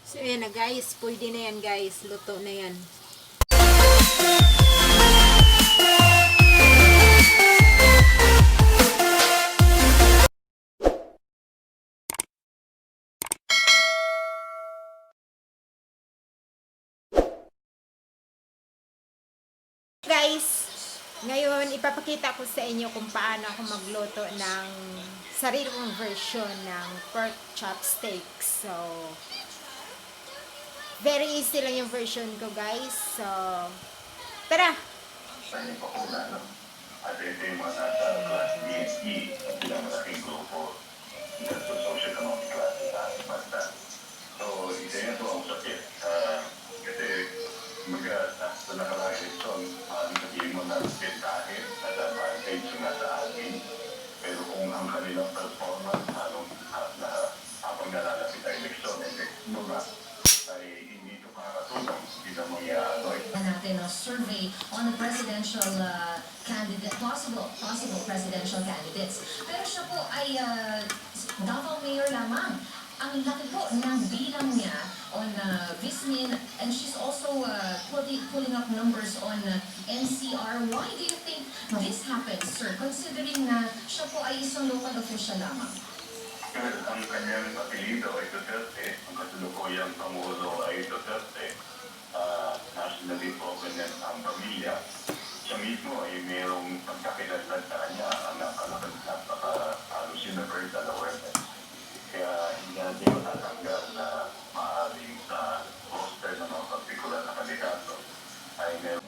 So, ayan na guys. Pwede na yan guys. Luto na yan. Guys, ngayon ipapakita ko sa inyo kung paano ako magluto ng sarili kong version ng pork chop steak. So, very easy lang yung version ko guys. So, tara! Sa inyo po na, at ito yung mga nasa class BSE at bilang malaking grupo sa socio-economic class sa ating bansa. So, isa yan po ang sakit. Kasi sa nakarang eleksyon, sabihin mo na kahit at advantage na sa atin. Pero kung ang kanilang performance habang nalalapit ang eleksyon, ay hindi ito makakatulong. Hindi na mangyayari. Natin a survey on the presidential candidate, possible presidential candidates. Pero siya po ay Davao Mayor lamang. Ang laki po ng bilang niya on Vismin, and she's also pulling up numbers on NCR. Why do you think this happens, sir? Considering na siya po ay isang local official lamang. Ang kanyang apelido ay Duterte, ang kasalukuyang Pangulo ay Duterte, nationally prominent ang pamilya. Siya mismo ay mayroong pagkakilanlan sa kanya ang napaka-halos universal awareness. Kaya hindi natin matatanggal na maaaring sa roster ng mga partikular na kandidato ay meron.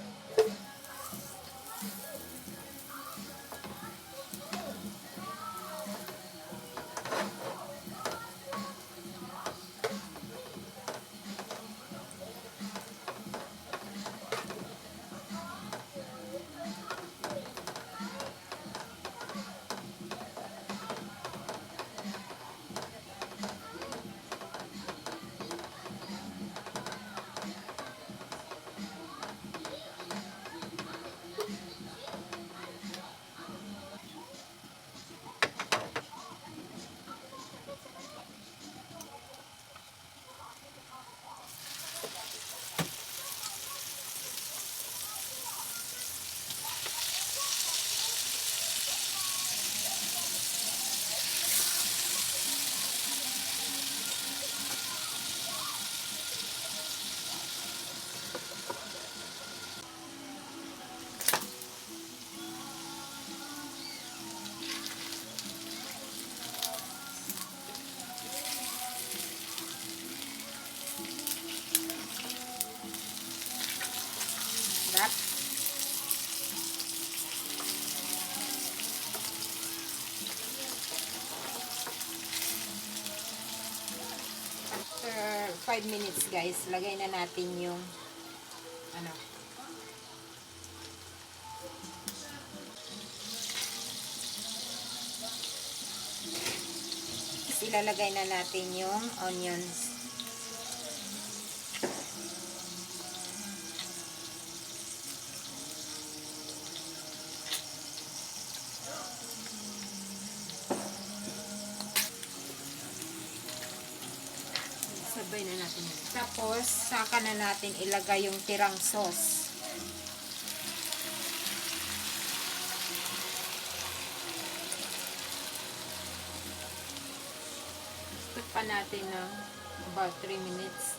After 5 minutes guys, lagay na natin yung ano, ilalagay na natin yung onions. Sabay na natin. Tapos, saka na natin ilagay yung tirang sauce. Cook pa natin ng about 3 minutes.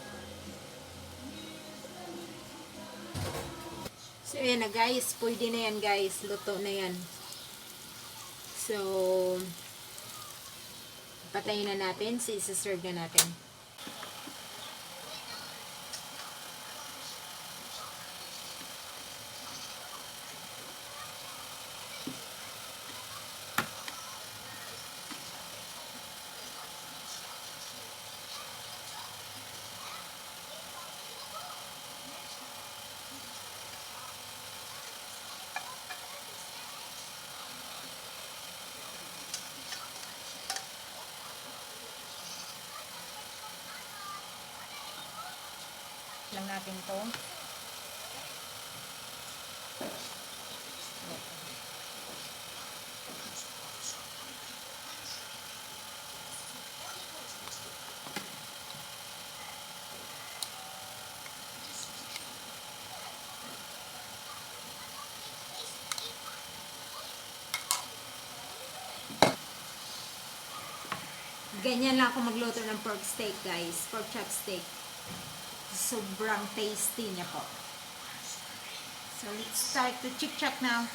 So, ayan na guys. Pwede na yan guys. Luto na yan. So, patayin na natin. So, isa-serve na natin. Lang natin to. Ganyan lang ako magluto ng pork steak, guys. Pork chop steak. Sobrang tasty niya po. So, let's start to chik-chak now.